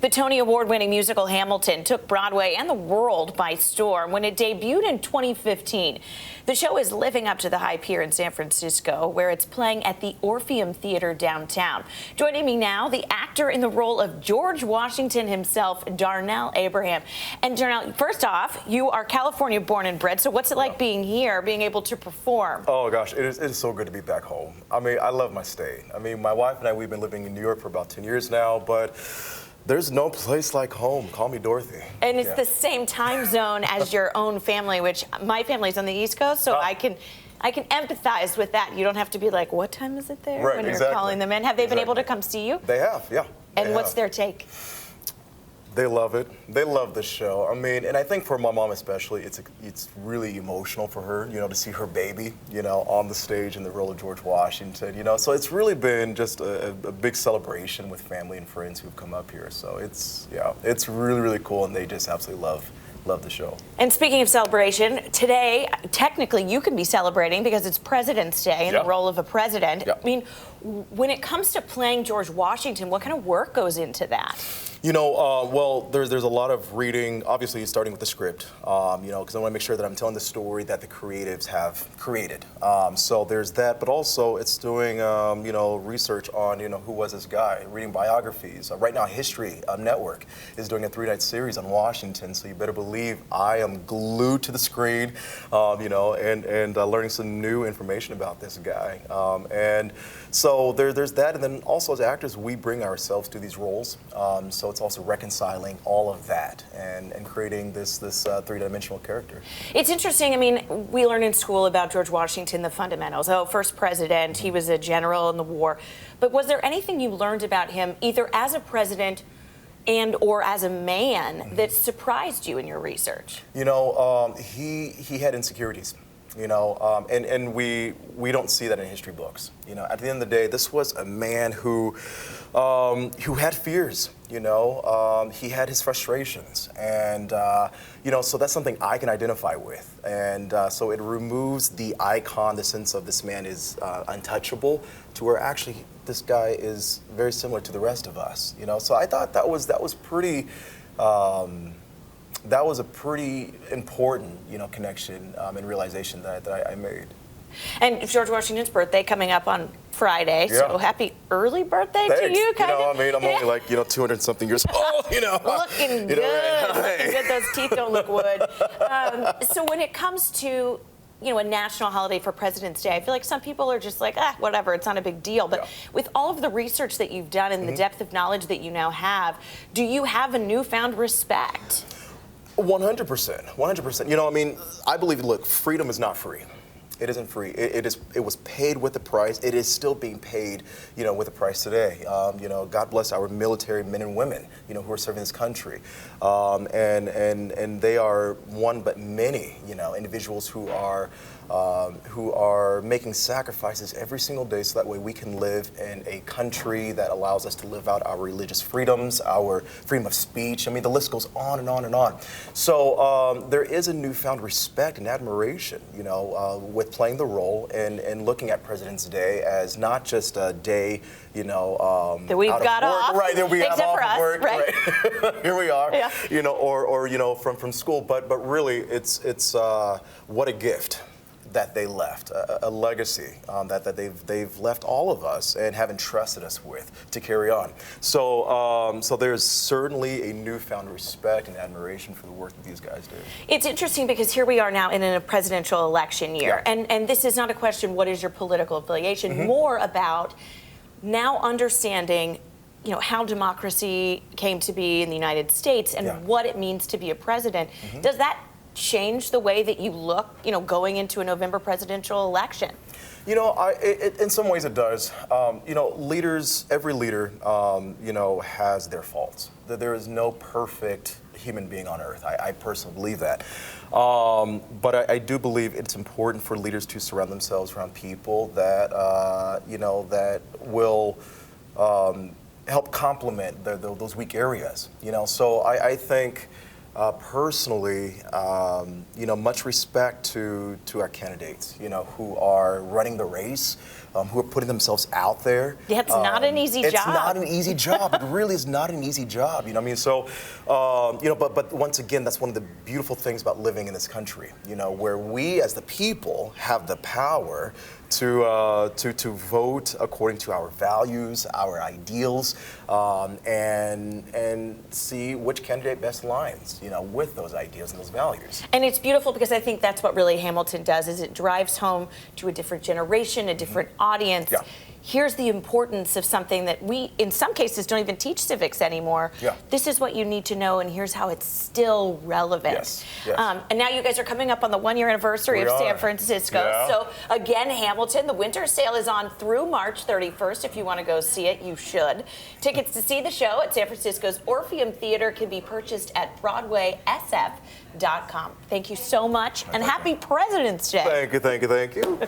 The Tony Award-winning musical Hamilton took Broadway and the world by storm when it debuted in 2015. The show is living up to the hype here in San Francisco, where it's playing at the Orpheum Theater downtown. Joining me now, the actor in the role of George Washington himself, Darnell Abraham. And Darnell, first off, you are California born and bred, so what's it like being here, being able to perform? Oh gosh, it is so good to be back home. I mean, I love my state. I mean, my wife and I, we've been living in New York for about 10 years now, but there's no place like home. Call me Dorothy. And it's the same time zone as your own family, which my family's on the East Coast, so I can empathize with that. You don't have to be like, what time is it there when you're calling them in? Have they been able to come see you? They have, yeah. And what's their take? They love it. They love the show. I mean, and I think for my mom especially, it's really emotional for her, you know, to see her baby, you know, on the stage in the role of George Washington, you know. So it's really been just a big celebration with family and friends who've come up here. So it's really, really cool, and they just absolutely love the show. And speaking of celebration, today, technically, you can be celebrating because it's President's Day in the role of a president. I mean, when it comes to playing George Washington, what kind of work goes into that? You know, well, there's a lot of reading, obviously starting with the script, you know, because I want to make sure that I'm telling the story that the creatives have created. So there's that, but also it's doing, you know, research on, you know, who was this guy, reading biographies. Right now, History Network is doing a 3-night series on Washington, so you better believe I am glued to the screen, you know, and learning some new information about this guy. And so there's that, and then also as actors, we bring ourselves to these roles. So it's also reconciling all of that and creating this three-dimensional character. It's interesting. I mean, we learn in school about George Washington, the fundamentals. Oh, first president, he was a general in the war. But was there anything you learned about him, either as a president and or as a man, that surprised you in your research? You know, he had insecurities. You know, and we don't see that in history books. You know, at the end of the day, this was a man who had fears. You know, he had his frustrations, and you know, so that's something I can identify with. And so it removes the icon, the sense of this man is untouchable, to where actually this guy is very similar to the rest of us. You know, so I thought that was pretty. That was a pretty important, you know, connection and realization that I made. And George Washington's birthday coming up on Friday, so happy early birthday to you. You know, I mean, I'm only like, you know, 200-something years old, you know. Looking good. Looking good. Those teeth don't look wood. So when it comes to, you know, a national holiday for President's Day, I feel like some people are just like, whatever, it's not a big deal. But with all of the research that you've done and the depth of knowledge that you now have, do you have a newfound respect? 100%, 100%. You know, I mean, I believe, look, freedom is not free. It isn't free. It was paid with a price. It is still being paid, you know, with a price today. You know, God bless our military men and women, you know, who are serving this country, and they are one but many, you know, individuals who are making sacrifices every single day so that way we can live in a country that allows us to live out our religious freedoms, our freedom of speech. I mean, the list goes on and on and on. So there is a newfound respect and admiration, you know, with playing the role and looking at President's Day as not just a day, you know, that we've got off, right? That we have off for us, of work, right? Here we are, you know, or you know, from school. But really, it's what a gift that they left, a legacy that they've left all of us and have entrusted us with to carry on. So so there's certainly a newfound respect and admiration for the work that these guys do. It's interesting because here we are now in a presidential election year, and this is not a question, what is your political affiliation, more about now understanding, you know, how democracy came to be in the United States and what it means to be a president. Does that change the way that you look, you know, going into a November presidential election? You know, in some ways it does. You know, leaders, every leader, you know, has their faults. There is no perfect human being on earth. I personally believe that. But I do believe it's important for leaders to surround themselves around people that, you know, that will help complement those weak areas. You know, so I think Personally, much respect to our candidates, who are running the race, who are putting themselves out there. Yeah, it's not an easy job. It's not an easy job. It really is not an easy job. You know what I mean? So, but once again, that's one of the beautiful things about living in this country, where we as the people have the power to vote according to our values, our ideals, and see which candidate best aligns, with those ideas and those values. And it's beautiful because I think that's what really Hamilton does, is it drives home to a different generation, a different audience. Yeah. Here's the importance of something that we, in some cases, don't even teach civics anymore. Yeah. This is what you need to know, and here's how it's still relevant. Yes. Yes. And now you guys are coming up on the 1-year anniversary of San Francisco. Yeah. So again, Hamilton, the winter sale is on through March 31st. If you want to go see it, you should. Tickets to see the show at San Francisco's Orpheum Theater can be purchased at BroadwaySF.com. Thank you so much, and happy President's Day. Thank you.